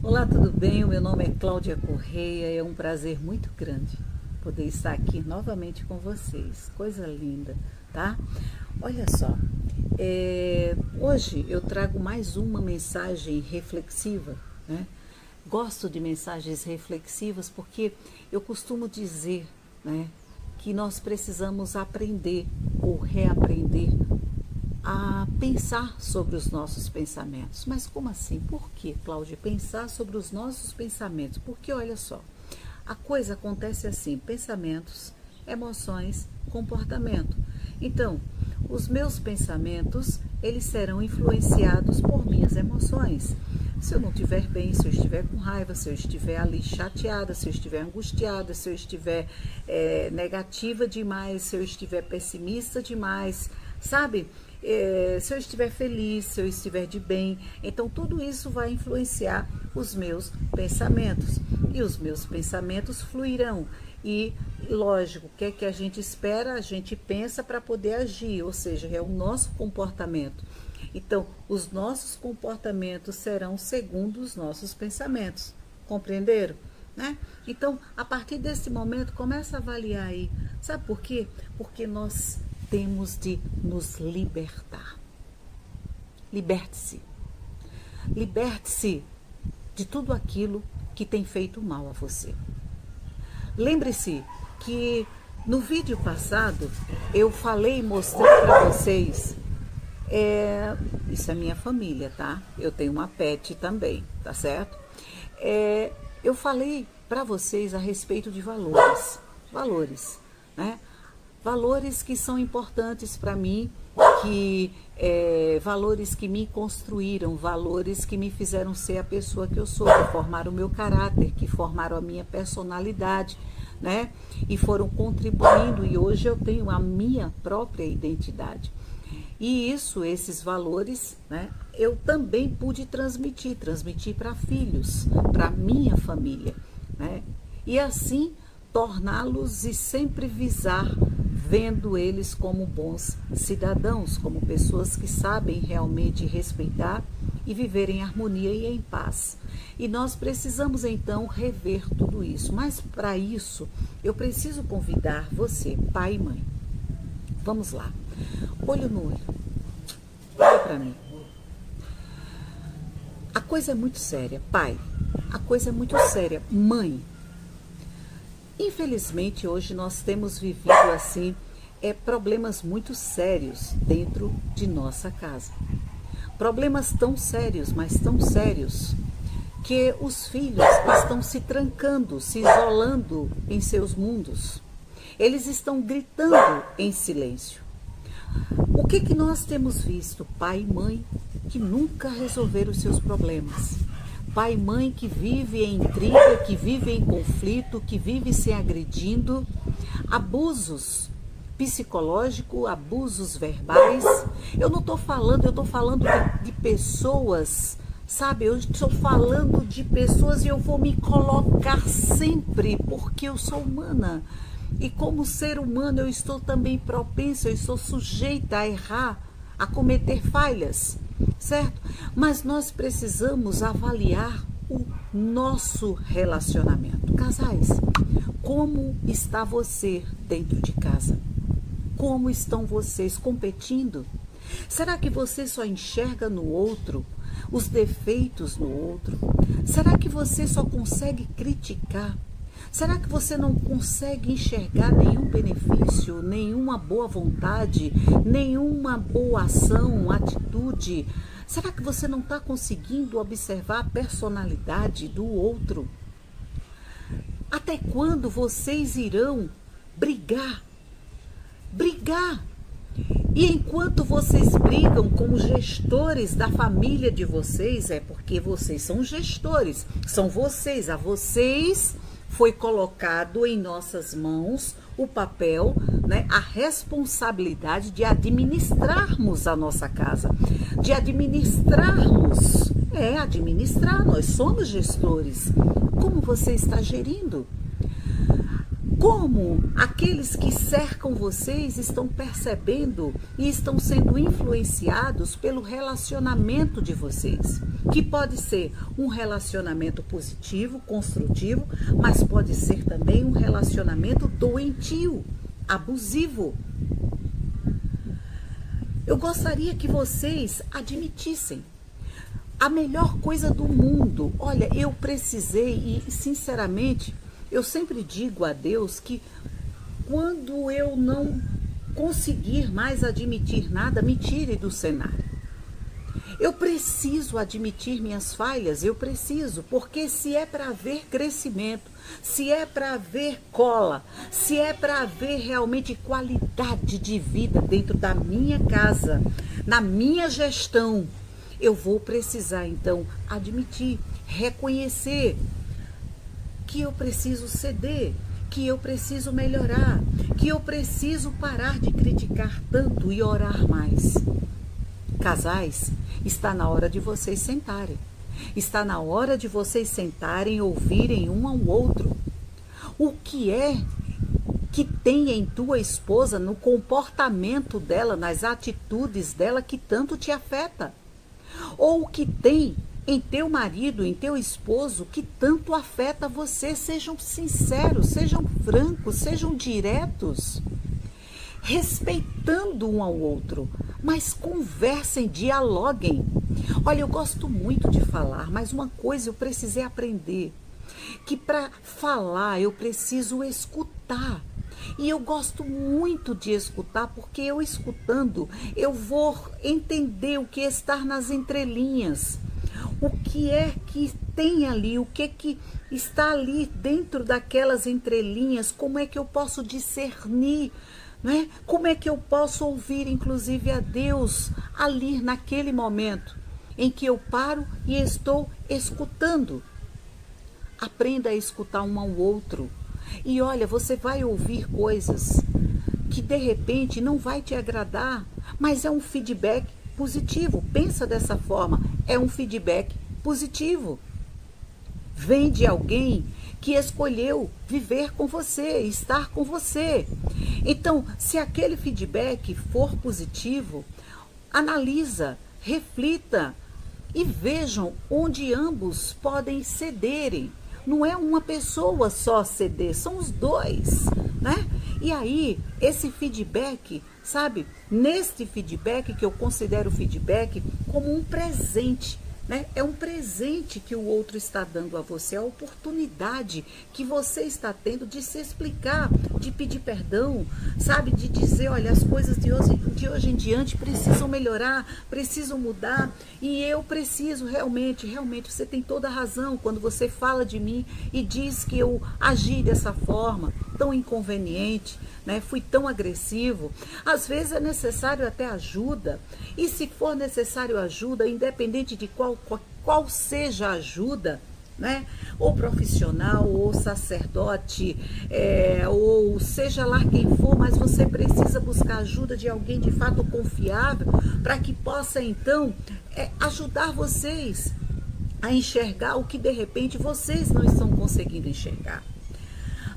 Olá, tudo bem? O meu nome é Cláudia Correia. É um prazer muito grande poder estar aqui novamente com vocês. Coisa linda, tá? Olha só, hoje eu trago mais uma mensagem reflexiva, né? Gosto de mensagens reflexivas porque eu costumo dizer, né, que nós precisamos aprender ou reaprender a pensar sobre os nossos pensamentos. Mas como assim? Por que, Cláudia, pensar sobre os nossos pensamentos? Porque olha só, a coisa acontece assim: pensamentos, emoções, comportamento. Então, os meus pensamentos, eles serão influenciados por minhas emoções. Se eu não estiver bem, se eu estiver com raiva, se eu estiver ali chateada, se eu estiver angustiada, se eu estiver negativa demais, se eu estiver pessimista demais, sabe? Se eu estiver feliz, se eu estiver de bem, então tudo isso vai influenciar os meus pensamentos. E os meus pensamentos fluirão. E, lógico, o que é que a gente espera? A gente pensa para poder agir, ou seja, é o nosso comportamento. Então, os nossos comportamentos serão segundo os nossos pensamentos. Compreenderam? Né? Então, a partir desse momento, começa a avaliar aí. Sabe por quê? Porque nós temos de nos libertar. Liberte-se. Liberte-se de tudo aquilo que tem feito mal a você. Lembre-se que no vídeo passado eu falei e mostrei para vocês, isso é minha família, tá? Eu tenho uma pet também, tá certo? Eu falei para vocês a respeito de valores, né? Valores que são importantes para mim, valores que me construíram, valores que me fizeram ser a pessoa que eu sou, que formaram o meu caráter, que formaram a minha personalidade, né? E foram contribuindo, e hoje eu tenho a minha própria identidade. E esses valores, né, eu também pude transmitir para filhos, para minha família, né? E assim torná-los e sempre visar, vendo eles como bons cidadãos, como pessoas que sabem realmente respeitar e viver em harmonia e em paz. E nós precisamos então rever tudo isso. Mas para isso, eu preciso convidar você, pai e mãe. Vamos lá. Olho no olho. Olha para mim. A coisa é muito séria, pai. A coisa é muito séria, mãe. Infelizmente, hoje nós temos vivido assim, problemas muito sérios dentro de nossa casa. Problemas tão sérios, mas tão sérios, que os filhos estão se trancando, se isolando em seus mundos. Eles estão gritando em silêncio. O que nós temos visto? Pai e mãe que nunca resolveram os seus problemas. Pai e mãe que vive em intriga, que vive em conflito, que vive se agredindo, abusos psicológicos, abusos verbais. Eu não estou falando, eu estou falando de pessoas, sabe? Eu estou falando de pessoas e eu vou me colocar sempre, porque eu sou humana. E como ser humano eu estou também propensa, eu estou sujeita a errar, a cometer falhas. Certo? Mas nós precisamos avaliar o nosso relacionamento. Casais, como está você dentro de casa? Como estão vocês competindo? Será que você só enxerga no outro os defeitos no outro? Será que você só consegue criticar? Será que você não consegue enxergar nenhum benefício, nenhuma boa vontade, nenhuma boa ação, atitude? Será que você não está conseguindo observar a personalidade do outro? Até quando vocês irão brigar? Brigar! E enquanto vocês brigam como gestores da família de vocês, é porque vocês são gestores, são vocês, a vocês foi colocado em nossas mãos o papel, né, a responsabilidade de administrarmos a nossa casa, de administrarmos, administrar, nós somos gestores. Como você está gerindo? Como aqueles que cercam vocês estão percebendo e estão sendo influenciados pelo relacionamento de vocês, que pode ser um relacionamento positivo, construtivo, mas pode ser também um relacionamento doentio, abusivo. Eu gostaria que vocês admitissem a melhor coisa do mundo. Olha, eu precisei e, sinceramente, eu sempre digo a Deus que quando eu não conseguir mais admitir nada, me tire do cenário. Eu preciso admitir minhas falhas, eu preciso, porque se é para haver crescimento, se é para haver cola, se é para haver realmente qualidade de vida dentro da minha casa, na minha gestão, eu vou precisar então admitir, reconhecer que eu preciso ceder, que eu preciso melhorar, que eu preciso parar de criticar tanto e orar mais. Casais, está na hora de vocês sentarem. Está na hora de vocês sentarem e ouvirem um ao outro. O que é que tem em tua esposa, no comportamento dela, nas atitudes dela que tanto te afeta? Ou o que tem em teu marido, em teu esposo, que tanto afeta você? Sejam sinceros, sejam francos, sejam diretos, respeitando um ao outro, mas conversem, dialoguem. Olha, eu gosto muito de falar, mas uma coisa eu precisei aprender, que para falar eu preciso escutar. E eu gosto muito de escutar, porque eu escutando, eu vou entender o que está nas entrelinhas. O que é que tem ali, o que é que está ali dentro daquelas entrelinhas, como é que eu posso discernir, não é? Como é que eu posso ouvir, inclusive, a Deus ali naquele momento em que eu paro e estou escutando. Aprenda a escutar um ao outro. E olha, você vai ouvir coisas que de repente não vai te agradar, mas é um feedback positivo. Pensa dessa forma, é um feedback positivo. Vem de alguém que escolheu viver com você, estar com você. Então, se aquele feedback for positivo, analisa, reflita e vejam onde ambos podem cederem. Não é uma pessoa só ceder, são os dois, né? E aí, esse feedback, sabe? Neste feedback, que eu considero feedback como um presente, né? É um presente que o outro está dando a você, a oportunidade que você está tendo de se explicar, de pedir perdão, sabe? De dizer, olha, as coisas de hoje em diante precisam melhorar, precisam mudar, e eu preciso realmente, você tem toda a razão quando você fala de mim e diz que eu agi dessa forma, tão inconveniente, né? Fui tão agressivo. Às vezes é necessário até ajuda, e se for necessário ajuda, independente de qual seja a ajuda, né? Ou profissional, ou sacerdote, ou seja lá quem for, mas você precisa buscar ajuda de alguém de fato confiável, para que possa então ajudar vocês a enxergar o que de repente vocês não estão conseguindo enxergar.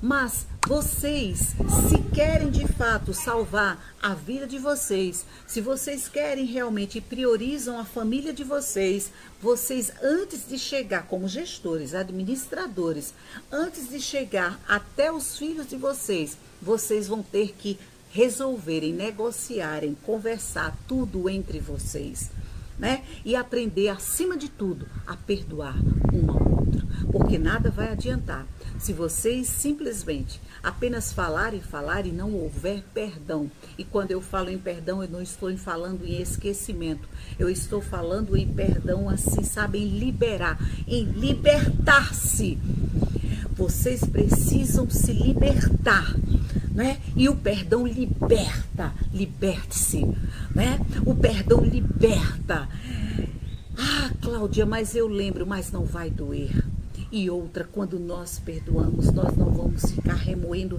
Mas vocês, se querem de fato salvar a vida de vocês, se vocês querem realmente priorizam a família de vocês, vocês antes de chegar como gestores, administradores, antes de chegar até os filhos de vocês, vocês vão ter que resolverem, negociarem, conversar tudo entre vocês, né? E aprender, acima de tudo, a perdoar um ao outro, porque nada vai adiantar se vocês simplesmente apenas falarem e não houver perdão. E quando eu falo em perdão, eu não estou falando em esquecimento, eu estou falando em perdão, assim, sabe, em liberar, em libertar-se. Vocês precisam se libertar, né? E o perdão liberta, liberte-se, né? O perdão liberta. Ah, Cláudia, mas eu lembro, mas não vai doer. E outra, quando nós perdoamos, nós não vamos ficar remoendo,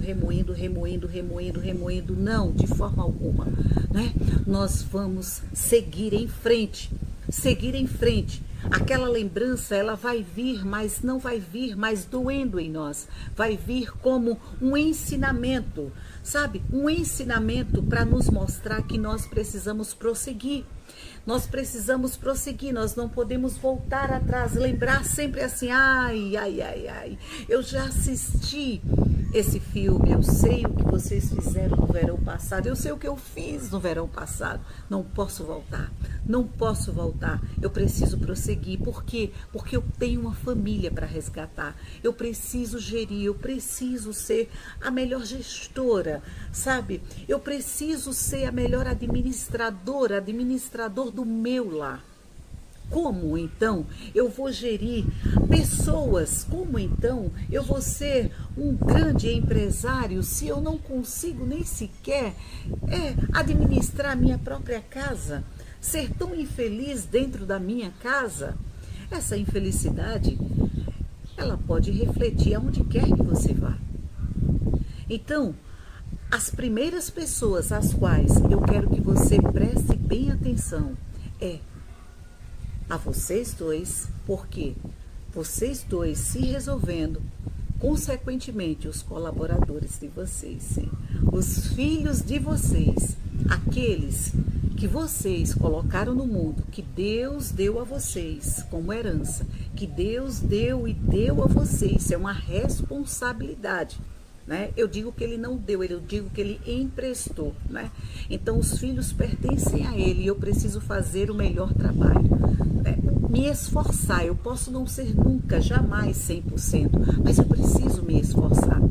não, de forma alguma, né? Nós vamos seguir em frente, Aquela lembrança, ela vai vir, mas não vai vir mais doendo em nós. Vai vir como um ensinamento, sabe? Um ensinamento para nos mostrar que nós precisamos prosseguir. Nós precisamos prosseguir, nós não podemos voltar atrás, lembrar sempre assim, ai, ai, ai, ai, eu já assisti esse filme, eu sei o que vocês fizeram no verão passado, eu sei o que eu fiz no verão passado, não posso voltar, não posso voltar, eu preciso prosseguir, por quê? Porque eu tenho uma família para resgatar, eu preciso gerir, eu preciso ser a melhor gestora, sabe? Eu preciso ser a melhor administrador do meu lar. Como então eu vou gerir pessoas? Como então eu vou ser um grande empresário se eu não consigo nem sequer administrar a minha própria casa? Ser tão infeliz dentro da minha casa? Essa infelicidade, ela pode refletir aonde quer que você vá. Então, as primeiras pessoas às quais eu quero que você preste bem atenção a vocês dois, porque vocês dois se resolvendo, consequentemente os colaboradores de vocês, sim, os filhos de vocês, aqueles que vocês colocaram no mundo, que Deus deu a vocês como herança, que Deus deu e deu a vocês, isso é uma responsabilidade. Né? Eu digo que ele não deu, eu digo que ele emprestou, né? Então os filhos pertencem a ele e eu preciso fazer o melhor trabalho, né? Me esforçar, eu posso não ser nunca, jamais 100%, mas eu preciso me esforçar, né?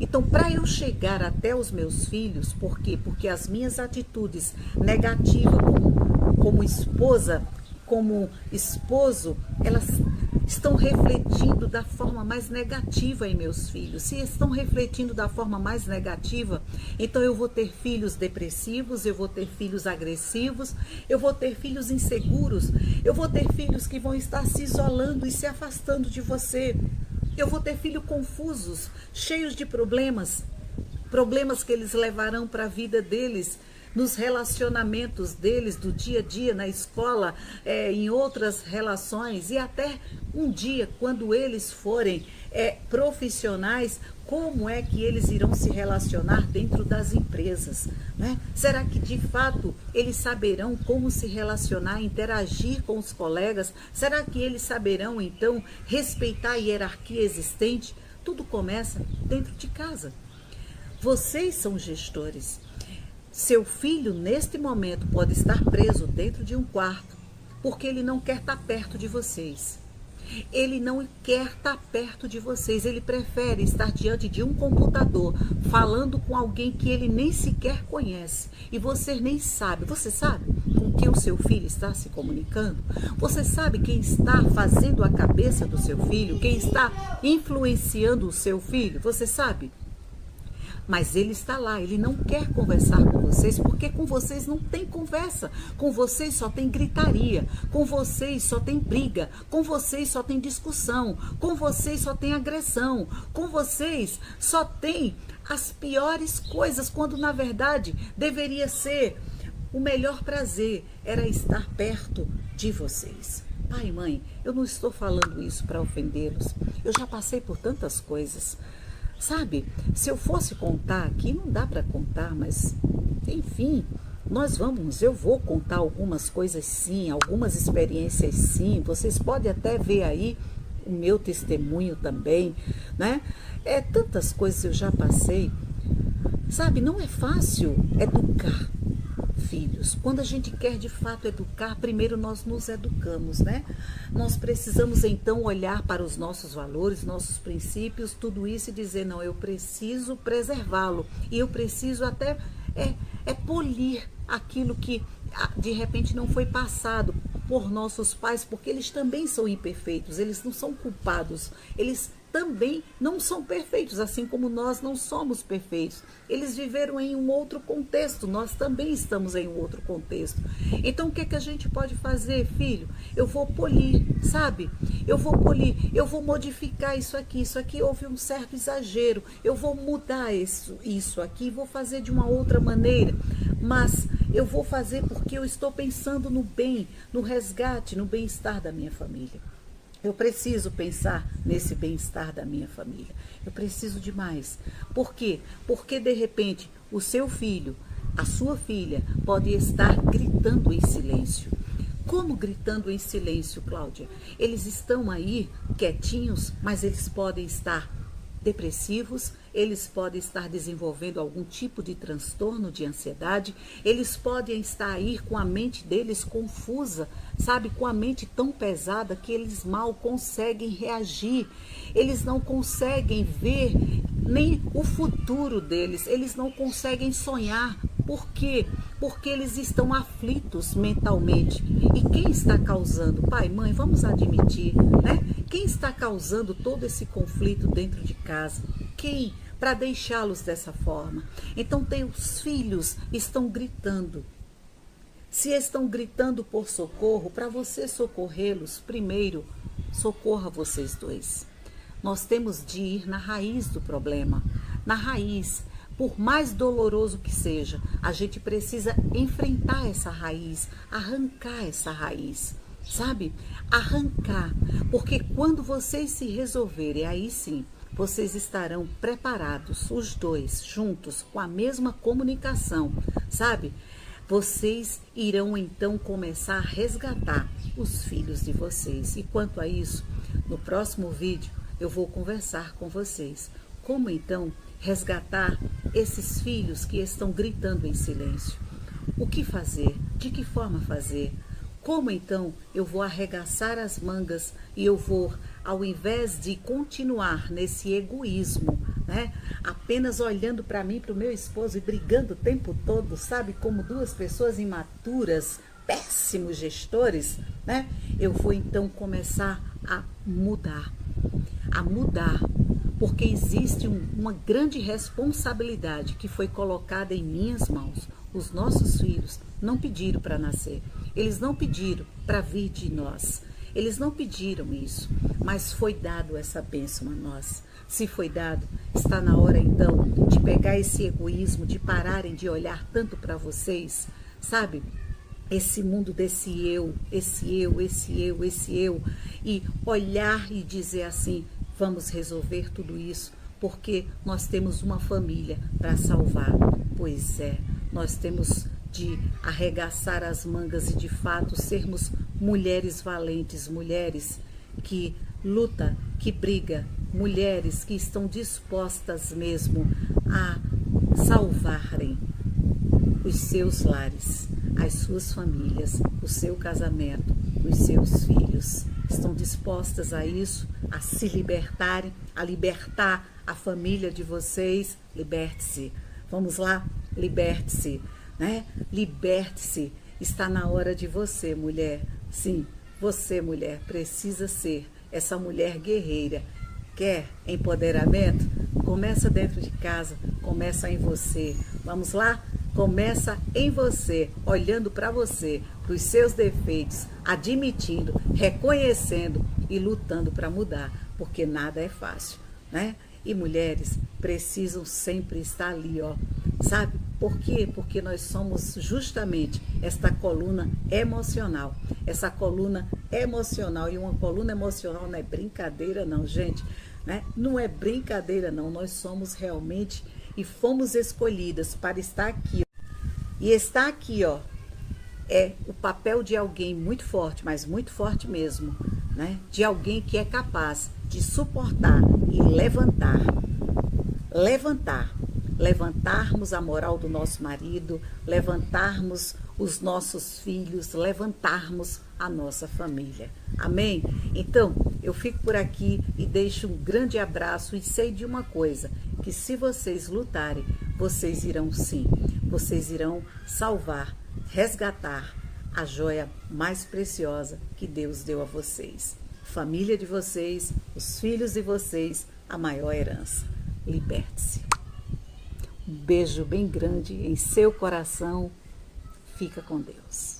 Então, para eu chegar até os meus filhos, por quê? Porque as minhas atitudes negativas como esposa, como esposo, elas estão refletindo da forma mais negativa em meus filhos. Se estão refletindo da forma mais negativa, então eu vou ter filhos depressivos, eu vou ter filhos agressivos, eu vou ter filhos inseguros, eu vou ter filhos que vão estar se isolando e se afastando de você. Eu vou ter filhos confusos, cheios de problemas que eles levarão para a vida deles, nos relacionamentos deles, do dia a dia, na escola, em outras relações, e até um dia, quando eles forem profissionais, como é que eles irão se relacionar dentro das empresas, né? Será que de fato eles saberão como se relacionar, interagir com os colegas? Será que eles saberão então respeitar a hierarquia existente? Tudo começa dentro de casa. Vocês são gestores. Seu filho, neste momento, pode estar preso dentro de um quarto, porque ele não quer estar perto de vocês. Ele não quer estar perto de vocês, ele prefere estar diante de um computador, falando com alguém que ele nem sequer conhece. E você nem sabe. Você sabe com quem o seu filho está se comunicando? Você sabe quem está fazendo a cabeça do seu filho? Quem está influenciando o seu filho? Você sabe? Mas ele está lá, ele não quer conversar com vocês, porque com vocês não tem conversa, com vocês só tem gritaria, com vocês só tem briga, com vocês só tem discussão, com vocês só tem agressão, com vocês só tem as piores coisas, quando na verdade deveria ser o melhor prazer, era estar perto de vocês. Pai e mãe, eu não estou falando isso para ofendê-los, eu já passei por tantas coisas. Sabe, se eu fosse contar aqui, não dá para contar, mas enfim, eu vou contar algumas coisas sim, algumas experiências sim, vocês podem até ver aí o meu testemunho também, né? Tantas coisas eu já passei, sabe, não é fácil educar filhos. Quando a gente quer de fato educar, primeiro nós nos educamos, né? Nós precisamos então olhar para os nossos valores, nossos princípios, tudo isso e dizer, não, eu preciso preservá-lo e eu preciso até polir aquilo que de repente não foi passado por nossos pais, porque eles também são imperfeitos, eles não são culpados, eles também não são perfeitos, assim como nós não somos perfeitos. Eles viveram em um outro contexto, nós também estamos em um outro contexto. Então, o que é que a gente pode fazer, filho? Eu vou polir, sabe? Eu vou polir, eu vou modificar isso aqui houve um certo exagero, eu vou mudar isso aqui, vou fazer de uma outra maneira, mas Eu vou fazer porque eu estou pensando no bem, no resgate, no bem-estar da minha família. Eu preciso pensar nesse bem-estar da minha família. Eu preciso de mais. Por quê? Porque de repente o seu filho, a sua filha pode estar gritando em silêncio. Como gritando em silêncio, Cláudia? Eles estão aí quietinhos, mas eles podem estar depressivos, eles podem estar desenvolvendo algum tipo de transtorno de ansiedade, eles podem estar aí com a mente deles confusa, sabe, com a mente tão pesada que eles mal conseguem reagir, eles não conseguem ver nem o futuro deles, eles não conseguem sonhar. Por quê? Porque eles estão aflitos mentalmente. E quem está causando? Pai, mãe, vamos admitir, né? Quem está causando todo esse conflito dentro de casa? Quem? Para deixá-los dessa forma. Então, teus filhos estão gritando. Se estão gritando por socorro, para você socorrê-los, primeiro, socorra vocês dois. Nós temos de ir na raiz do problema, na raiz. Por mais doloroso que seja, a gente precisa enfrentar essa raiz, arrancar essa raiz, sabe? Arrancar, porque quando vocês se resolverem, aí sim, vocês estarão preparados, os dois, juntos, com a mesma comunicação, sabe? Vocês irão então começar a resgatar os filhos de vocês. E quanto a isso, no próximo vídeo eu vou conversar com vocês. Como então resgatar esses filhos que estão gritando em silêncio? O que fazer? De que forma fazer? Como então eu vou arregaçar as mangas e eu vou, ao invés de continuar nesse egoísmo, né, apenas olhando para mim, para o meu esposo e brigando o tempo todo, sabe, como duas pessoas imaturas, péssimos gestores, né, eu vou então começar a mudar, porque existe uma grande responsabilidade que foi colocada em minhas mãos. Os nossos filhos não pediram para nascer, eles não pediram para vir de nós, eles não pediram isso, mas foi dado essa bênção a nós. Se foi dado, está na hora então de pegar esse egoísmo, de pararem de olhar tanto para vocês, sabe? Esse mundo desse eu, e olhar e dizer assim: vamos resolver tudo isso, porque nós temos uma família para salvar. Pois é, nós temos de arregaçar as mangas e de fato sermos mulheres valentes, mulheres que lutam, que brigam, mulheres que estão dispostas mesmo a salvarem os seus lares, as suas famílias, o seu casamento, os seus filhos. Estão dispostas a isso, a se libertarem, a libertar a família de vocês. Liberte-se. Vamos lá? Liberte-se, né? Liberte-se. Está na hora de você, mulher. Sim, você, mulher, precisa ser essa mulher guerreira. Quer empoderamento? Começa dentro de casa, começa em você. Vamos lá? Começa em você, olhando para você, para os seus defeitos, admitindo, reconhecendo e lutando para mudar, porque nada é fácil, né? E mulheres precisam sempre estar ali, ó, sabe? Por quê? Porque nós somos justamente esta coluna emocional. Essa coluna emocional, e uma coluna emocional não é brincadeira não, gente, né? Não é brincadeira não, nós somos realmente e fomos escolhidas para estar aqui. E estar aqui, ó, é o papel de alguém muito forte, mas muito forte mesmo, né? De alguém que é capaz de suportar e levantarmos a moral do nosso marido, levantarmos os nossos filhos, levantarmos a nossa família. Amém? Então, eu fico por aqui e deixo um grande abraço e sei de uma coisa, que se vocês lutarem, vocês irão sim, vocês irão salvar, resgatar a joia mais preciosa que Deus deu a vocês. Família de vocês, os filhos de vocês, a maior herança. Liberte-se. Um beijo bem grande em seu coração. Fica com Deus.